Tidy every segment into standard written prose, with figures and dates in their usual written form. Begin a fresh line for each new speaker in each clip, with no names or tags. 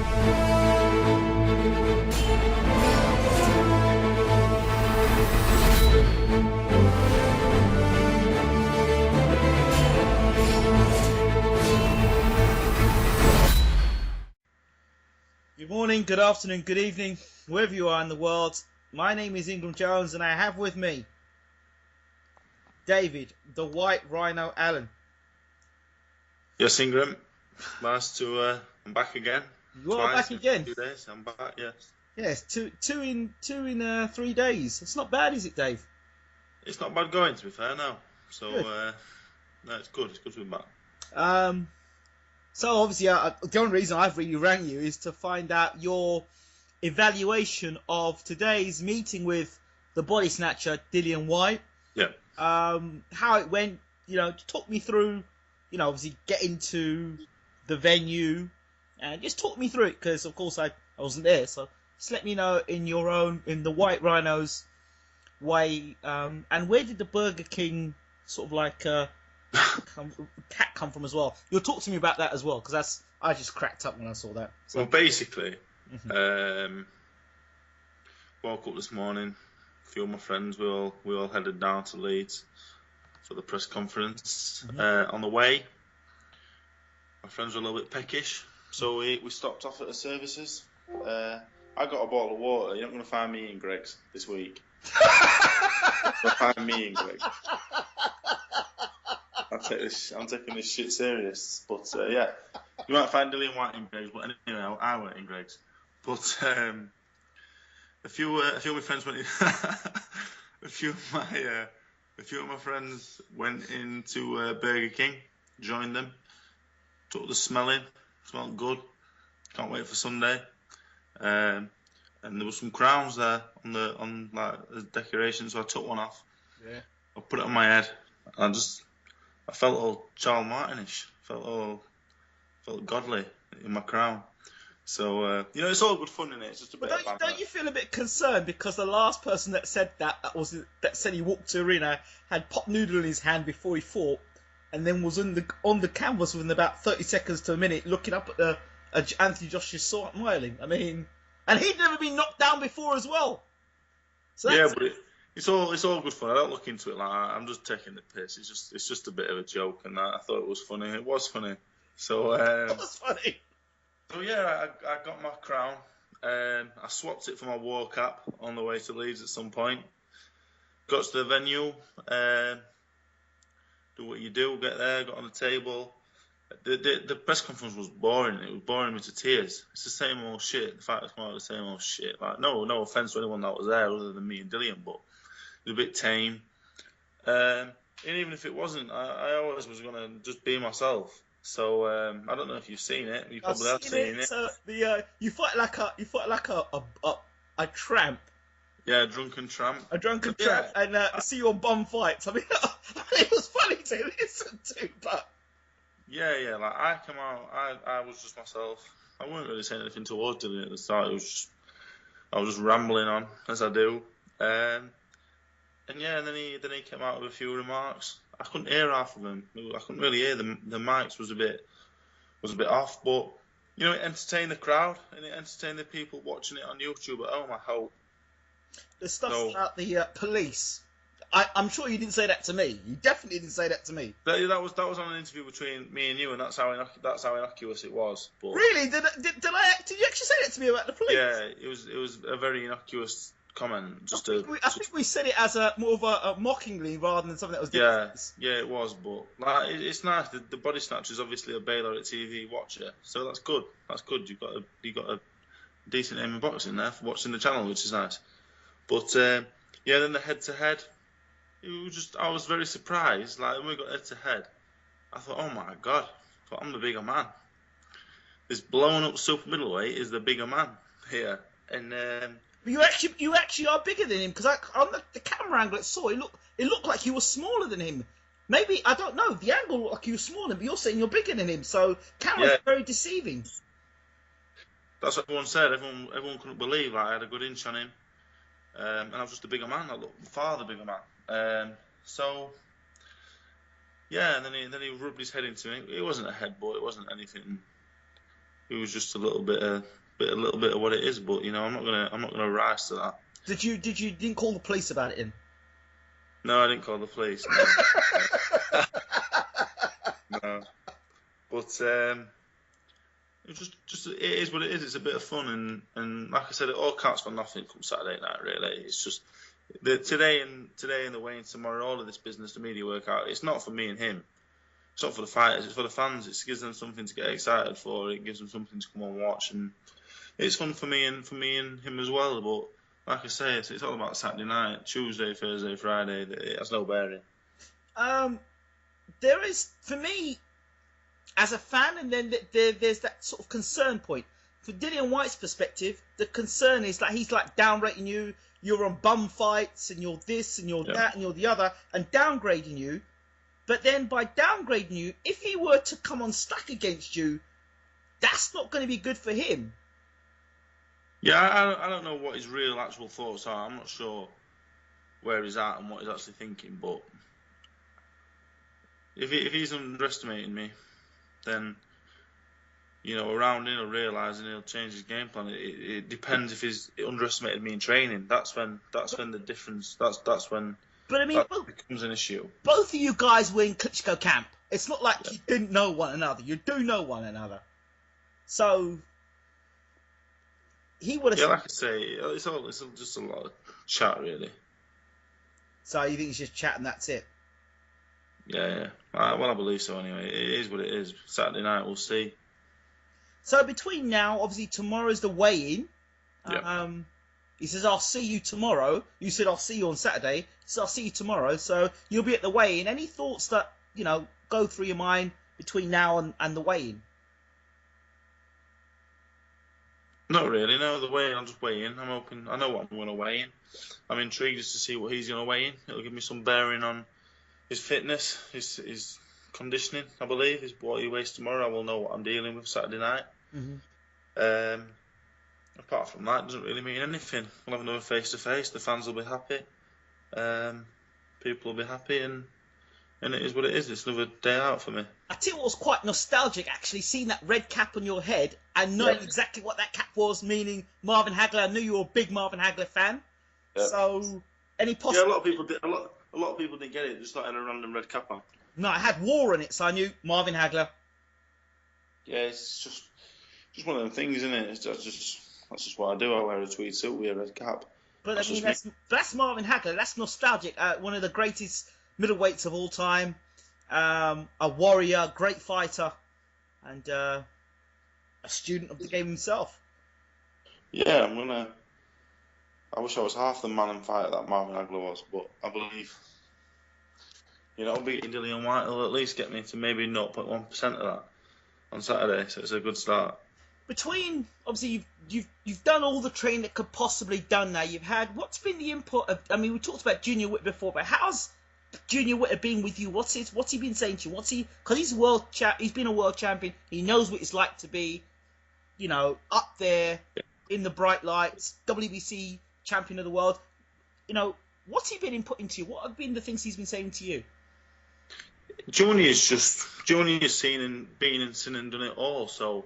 Good morning, good afternoon, good evening, wherever you are in the world. My name is Ingram Jones, and I have with me David, the White Rhino Allen.
Yes, Ingram. Nice to. I'm back again.
You are back again.
2 days. I'm back. Yes.
Yes, two in 3 days. It's not bad, is it, Dave?
It's not bad going, to be fair. No. So
Good.
no, it's good. It's good to be back.
So obviously, the only reason I've really rang you is to find out your evaluation of today's meeting with the body snatcher Dillian Whyte.
Yeah.
How it went. Talk me through. Obviously getting to the venue, and just talk me through it, because of course I wasn't there. So just let me know in the White Rhino's way. And where did the Burger King sort of like cat come from as well? You'll talk to me about that as well, because I just cracked up when I saw that. So.
Well, basically, woke up this morning. A few of my friends, we all headed down to Leeds for the press conference. On the way, my friends were a little bit peckish, so we stopped off at the services. I got a bottle of water. You're not going to find me in Greggs this week. You'll find me in Greggs. I'm taking this shit serious. But yeah, you might find Dillian Whyte in Greggs, but anyway, I went in Greggs. But a few of my friends went in. a few of my friends went into Burger King, joined them, took the smell in, smelled good. Can't wait for Sunday. And there were some crowns there on the decoration, so I took one off.
Yeah.
I put it on my head. I felt all Charles Martinish. Felt godly in my crown. So it's all good fun in it. It's just a bit.
But don't you feel a bit concerned, because the last person that said that said he walked to the arena, had pot noodle in his hand before he fought, and then was on the canvas within about 30 seconds to a minute, looking up at Anthony Joshua smiling. I mean, and he'd never been knocked down before as well. So
yeah, but it's all good fun. I don't look into it like I'm just taking the piss. It's just a bit of a joke, and I thought it was funny. It was funny. So
it was funny.
So yeah, I got my crown. I swapped it for my war cap on the way to Leeds at some point. Got to the venue. Do what you do. Get there. Got on the table. The press conference was boring. It was boring me to tears. It's the same old shit. The fact it's more the same old shit. Like no offense to anyone that was there other than me and Dillian, but it was a bit tame. And even if it wasn't, I always was gonna just be myself. So I don't know if you've seen it. You probably have seen it.
So you fight like a tramp.
Yeah, a drunken tramp.
A drunken tramp, and I see you on bum fights. I mean, it was funny to listen to, but
yeah. Like I come out, I was just myself. I wasn't really saying anything towards Dylan at the start. I was just rambling on as I do. And yeah, and then he came out with a few remarks. I couldn't hear half of them. I couldn't really hear them. The mics was a bit off, but it entertained the crowd and it entertained the people watching it on YouTube at home. I hope.
The stuff about the police. I'm sure you didn't say that to me. You definitely didn't say that to me.
That was on an interview between me and you, and that's how innocuous it was. But
really, did you actually say that to me about the police?
Yeah, it was a very innocuous comment.
I think we said it as more of a mockingly rather than something that was different.
Yeah, it was, but like it's nice. The body snatcher is obviously a Baylor at TV watcher, so that's good. That's good. You got a decent aim in boxing there for watching the channel, which is nice. But yeah, then the head to head, I was very surprised. Like when we got head to head, I thought, oh my god, I'm the bigger man. This blown up super middleweight is the bigger man here, and.
You actually are bigger than him, because on the camera angle it looked like you were smaller than him. Maybe, I don't know, the angle looked like you were smaller, but you're saying you're bigger than him, so camera's very deceiving.
That's what everyone said. Everyone couldn't believe I had a good inch on him, and I was just a bigger man. I looked far the bigger man. So yeah, and then he rubbed his head into me. It wasn't a headbutt. It wasn't anything it was just a little bit of what it is. But I'm not gonna rise to that.
Didn't call the police about it then?
No, I didn't call the police. No, no. But it's just it is what it is. It's a bit of fun, and like I said, it all counts for nothing come Saturday night. Really, it's just today and the weigh-in tomorrow. All of this business, the media workout. It's not for me and him. It's not for the fighters. It's for the fans. It gives them something to get excited for. It gives them something to come and watch, and it's fun for me and him as well. But like I say, it's all about Saturday night, Tuesday, Thursday, Friday. It has no bearing.
There is, for me, as a fan, and then there's that sort of concern point. For Dillian Whyte's perspective, the concern is that he's like downrating you. You're on bum fights, and you're this, and you're that, and you're the other, and downgrading you. But then by downgrading you, if he were to come on stack against you, that's not going to be good for him.
Yeah, I don't know what his real actual thoughts are. I'm not sure where he's at and what he's actually thinking. But if he's underestimating me, then around him, he'll realise and he'll change his game plan. It depends if he's underestimated me in training. That's when the difference. That's when.
But I mean,
that becomes an issue.
Both of you guys were in Klitschko camp. It's not like you didn't know one another. You do know one another. So he would have.
Yeah, like I say, it's just a lot of chat, really.
So you think it's just chat and that's it?
Yeah. Well, I believe so anyway. It is what it is. Saturday night, we'll see.
So between now, obviously tomorrow's the weigh-in.
Yep.
He says, I'll see you tomorrow. You said, I'll see you on Saturday. So I'll see you tomorrow. So you'll be at the weigh-in. Any thoughts that, go through your mind between now and the weigh-in?
Not really, no. The weigh-in, I'll just weigh in. I'm hoping, I know what I'm going to weigh in. I'm intrigued just to see what he's going to weigh in. It'll give me some bearing on his fitness, his conditioning, I believe, is what he weighs tomorrow. I will know what I'm dealing with Saturday night.
Mm-hmm.
Apart from that, it doesn't really mean anything. We'll have another face-to-face. The fans will be happy. People will be happy, and it is what it is. It's another day out for me.
I tell you what was quite nostalgic, actually, seeing that red cap on your head and knowing exactly what that cap was, meaning Marvin Hagler. I knew you were a big Marvin Hagler fan. Yep. So, any possible...
Yeah, a lot of people did. A lot of people didn't get it. Just not had a random red cap on.
No, I had War on it, so I knew Marvin Hagler.
Yeah, it's just one of them things, isn't it? That's just what I do. I wear a tweed suit with a red cap.
But I mean, that's Marvin Hagler. That's nostalgic. One of the greatest middleweights of all time. A warrior, great fighter, and a student of the game himself.
Yeah, I wish I was half the man and fighter that Marvin Hagler was, but I believe, beating Dillian Whyte will at least get me to maybe 0.1% of that on Saturday, so it's a good start.
Between, obviously, you've done all the training that could possibly done now. You've had, what's been the input of, I mean, we talked about Junior Witt before, but how's Junior Witt been with you? What's he been saying to you? Because he's been a world champion. He knows what it's like to be, up there in the bright lights, WBC champion of the world. What's he been inputting to you? What have been the things he's been saying to you?
Junior's seen and been and seen and done it all. So,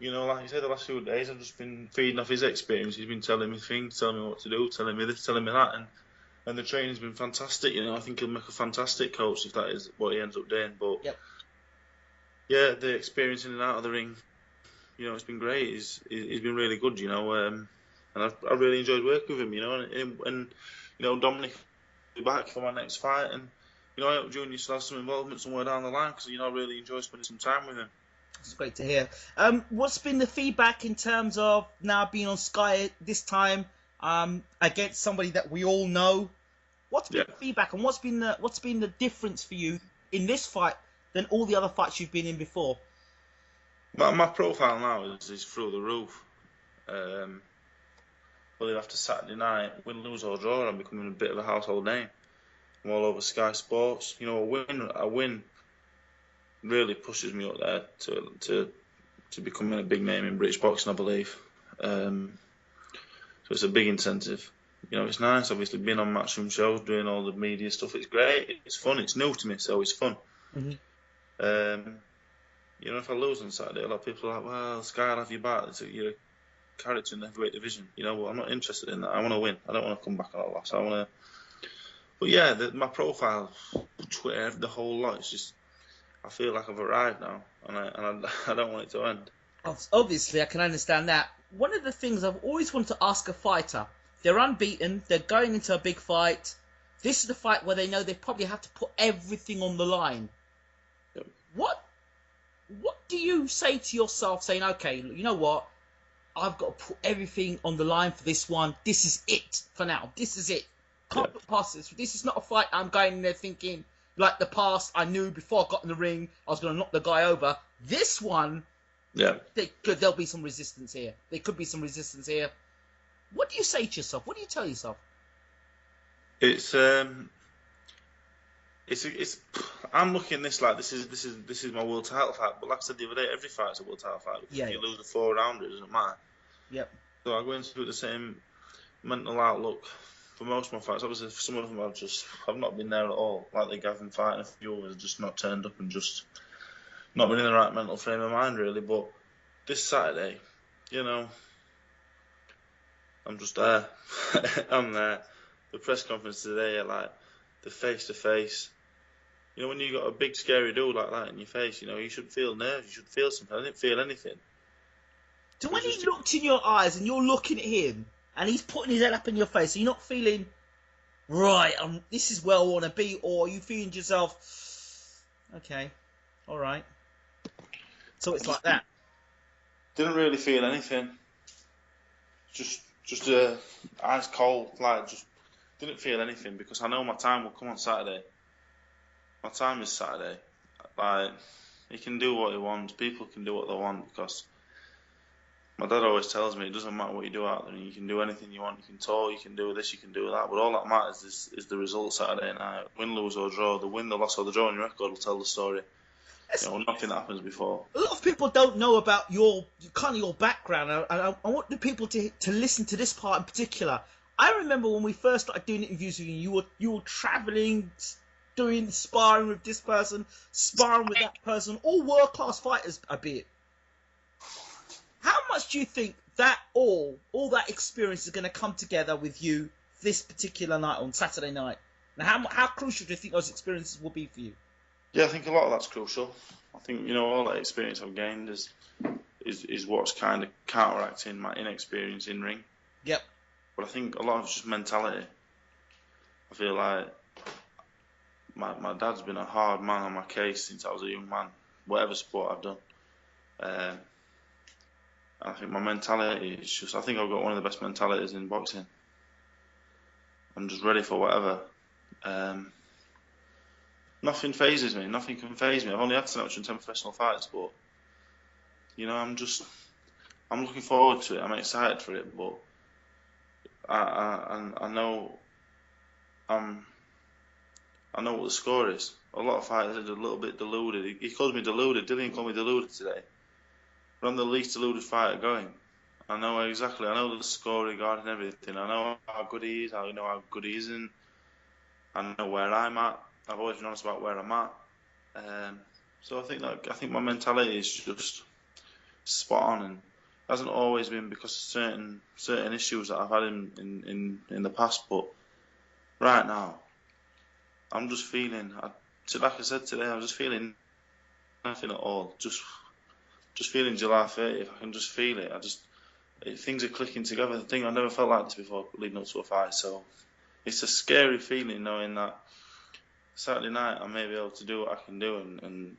like I said, the last few days I've just been feeding off his experience. He's been telling me things, telling me what to do, telling me this, telling me that, and the training's been fantastic. I think he'll make a fantastic coach if that is what he ends up doing. But yeah, the experience in and out of the ring, it's been great. He's been really good, and I really enjoyed working with him, and Dominic will be back for my next fight, and I hope Junior still has some involvement somewhere down the line, because I really enjoy spending some time with him.
It's great to hear. What's been the feedback in terms of now being on Sky this time against somebody that we all know? What's been the feedback, and what's been the difference for you in this fight than all the other fights you've been in before?
My profile now is through the roof. Well, after Saturday night, win, lose or draw, I'm becoming a bit of a household name. I'm all over Sky Sports. A win really pushes me up there to becoming a big name in British boxing, I believe. So it's a big incentive. It's nice, obviously, being on Matchroom shows, doing all the media stuff. It's great. It's fun. It's new to me, so it's fun.
Mm-hmm.
You know, if I lose on Saturday, a lot of people are like, well, Sky will have your back. You're a character in the heavyweight division. You know, well, I'm not interested in that. I want to win. I don't want to come back on a loss. I want to. But yeah, my profile, Twitter, the whole lot. It's just I feel like I've arrived now, and I don't want it to end.
Obviously, I can understand that. One of the things I've always wanted to ask a fighter, they're unbeaten, they're going into a big fight. This is the fight where they know they probably have to put everything on the line.
Yep.
What do you say to yourself saying, okay, you know what? I've got to put everything on the line for this one. This is it for now. This is it. Can't put past this. This is not a fight I'm going in there thinking, like the past, I knew before I got in the ring, I was going to knock the guy over. This one, there'll be some resistance here. There could be some resistance here. What do you say to yourself? What do you tell yourself?
It's I'm looking at this like this is my world title fight. But like I said the other day, every fight's a world title fight. If you lose a 4-rounder, it doesn't matter.
Yep.
So I go into the same mental outlook for most of my fights. Obviously, for some of them I've not been there at all. Like the Gavin fight, and a few others just not turned up and just not been in the right mental frame of mind really. But this Saturday, you know, I'm just there. I'm there. The press conference today, like the face to face. You know, when you got a big scary dude like that in your face, you know, you should feel nerves. You should feel something. I didn't feel anything.
So when he looked in your eyes and you're looking at him and he's putting his head up in your face, are you not feeling, right, this is where I want to be, or are you feeling to yourself, okay, all right. So it's like that.
Didn't really feel anything. Just ice cold, like just didn't feel anything because I know my time will come on Saturday. My time is Saturday. Like, he can do what he wants. People can do what they want because my dad always tells me it doesn't matter what you do out there. You can do anything you want. You can talk, you can do this, you can do that. But all that matters is the result Saturday night. Win, lose or draw. The win, the loss or the draw on your record will tell the story. You know, nothing that happens before.
A lot of people don't know about your background, and I want the people to listen to this part in particular. I remember when we first started doing interviews with you, you were travelling, doing sparring with this person, sparring with that person, all world-class fighters, albeit. How much do you think that all that experience is going to come together with you this particular night on Saturday night? And how crucial do you think those experiences will be for you?
Yeah, I think a lot of that's crucial. I think, you know, all that experience I've gained is what's kind of counteracting my inexperience in ring.
Yep.
But I think a lot of it's just mentality. I feel like my dad's been a hard man on my case since I was a young man, whatever sport I've done. I think my mentality is just, I think I've got one of the best mentalities in boxing. I'm just ready for whatever. Nothing phases me. Nothing can phase me. I've only had to in 10 professional fights, but you know, I'm looking forward to it. I'm excited for it, but I know I know what the score is. A lot of fighters are a little bit deluded. He calls me deluded. Dillian called me deluded today. But I'm the least deluded fighter going. I know exactly. I know the score regarding everything. I know how good he is. I know how good he isn't. I know where I'm at. I've always been honest about where I'm at. So I think my mentality is just spot on, and hasn't always been because of certain issues that I've had in the past. But right now, I'm just feeling. Like I said today, I'm just feeling nothing at all. Just feeling July 30th. I can just feel it. Things are clicking together. The thing I never felt like this before leading up to a fight. So it's a scary feeling knowing that Saturday night I may be able to do what I can do, and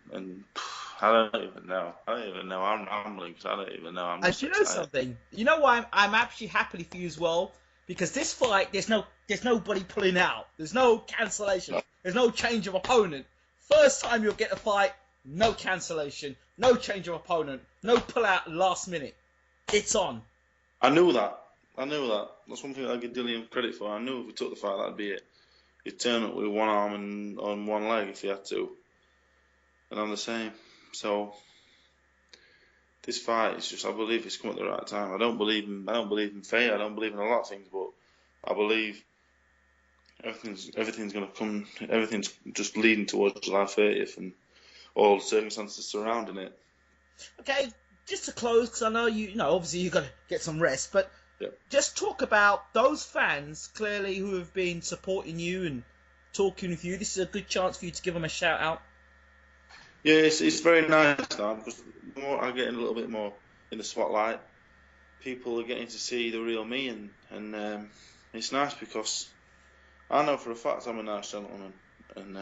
I don't even know. I'm rambling because I don't even know. I'm just excited.
Something? You know why I'm actually happy for you as well? Because this fight, there's nobody pulling out. There's no cancellation. There's no change of opponent. First time you'll get a fight, no cancellation, no change of opponent, no pull out last minute. It's on.
I knew that. That's one thing I give Dillian credit for. I knew if we took the fight, that'd be it. He'd turn up with one arm and on one leg if he had to. And I'm the same. So this fight is just, I believe it's come at the right time. I don't believe in fate. I don't believe in a lot of things, but I believe everything's going to come. Everything's just leading towards July 30th and all the circumstances surrounding it.
Okay, just to close, because I know you know, obviously you've got to get some rest, but
Yep.
just talk about those fans clearly who have been supporting you and talking with you. This is a good chance for you to give them a shout out.
Yeah, it's very nice now because the more I'm getting a little bit more in the spotlight, people are getting to see the real me, and it's nice because I know for a fact I'm a nice gentleman, and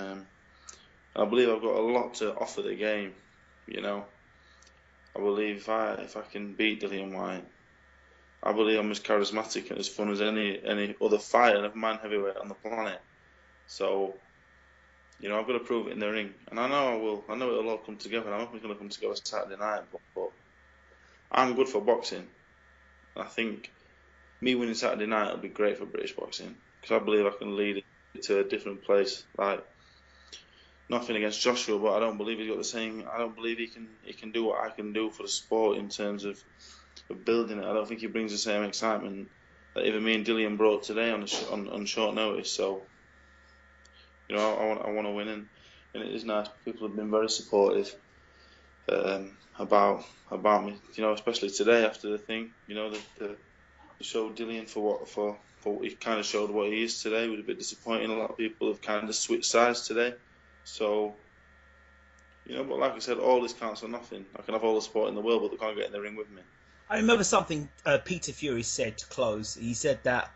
I believe I've got a lot to offer the game. You know, I believe if I can beat Dillian White, I believe I'm as charismatic and as fun as any other fighter of man heavyweight on the planet. So, you know, I've got to prove it in the ring, and I know I will. I know it'll all come together. I hope it's going to come together Saturday night. But I'm good for boxing. I think me winning Saturday night will be great for British boxing because I believe I can lead it to a different place. Like nothing against Joshua, but I don't believe he's got the same. I don't believe he can do what I can do for the sport in terms of building it. I don't think he brings the same excitement that even me and Dillian brought today on short notice. So, you know, I want to win, and it is nice. People have been very supportive about me. You know, especially today after the thing. You know, the show Dillian for what he kind of showed what he is today was a bit disappointing. A lot of people have kind of switched sides today. So, you know, but like I said, all this counts for nothing. I can have all the support in the world, but they can't get in the ring with me.
I remember something Peter Fury said to close. He said that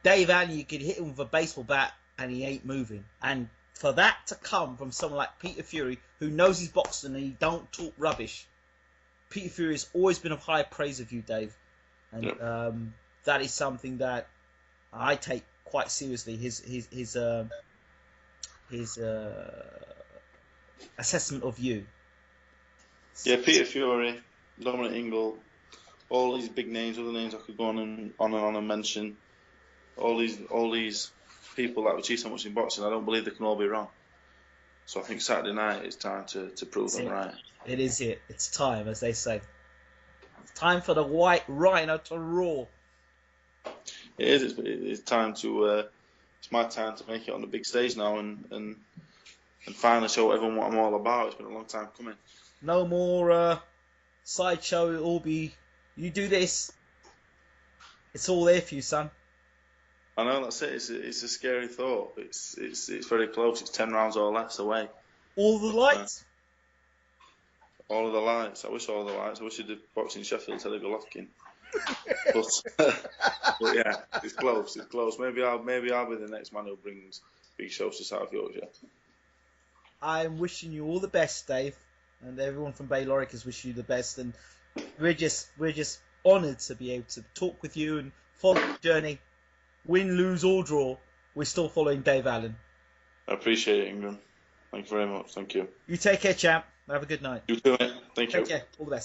Dave Allen, you could hit him with a baseball bat and he ain't moving. And for that to come from someone like Peter Fury, who knows his boxing and he don't talk rubbish, Peter Fury has always been of high praise of you, Dave. And
Yep.
that is something that I take quite seriously. His assessment of you.
Yeah, Peter Fury, Dominic Ingle, all these big names, other names I could go on and mention. All these people that we see so much in boxing, I don't believe they can all be wrong. So I think Saturday night is time to prove them right.
It is it. It's time, as they say. It's time for the white rhino to roar.
It is. It's time to. It's my time to make it on the big stage now and finally show everyone what I'm all about. It's been a long time coming.
No more sideshow. It'll all be you do this. It's all there for you, son.
I know that's it. It's a scary thought. It's very close. It's 10 rounds or less away.
All the lights.
All of the lights. I wish all of the lights. I wish I did boxing Sheffield Terry Golovkin. But yeah, it's close. It's close. Maybe I'll be the next man who brings big shows to South Yorkshire.
I'm wishing you all the best, Dave, and everyone from Bayloric is wishing you the best. And we're just honoured to be able to talk with you and follow the journey. Win, lose, or draw, we're still following Dave Allen.
I appreciate it, Ingram. Thank you very much. Thank you.
You take care, champ. Have a good night.
You too, mate. Thank you.
Take care. All the best.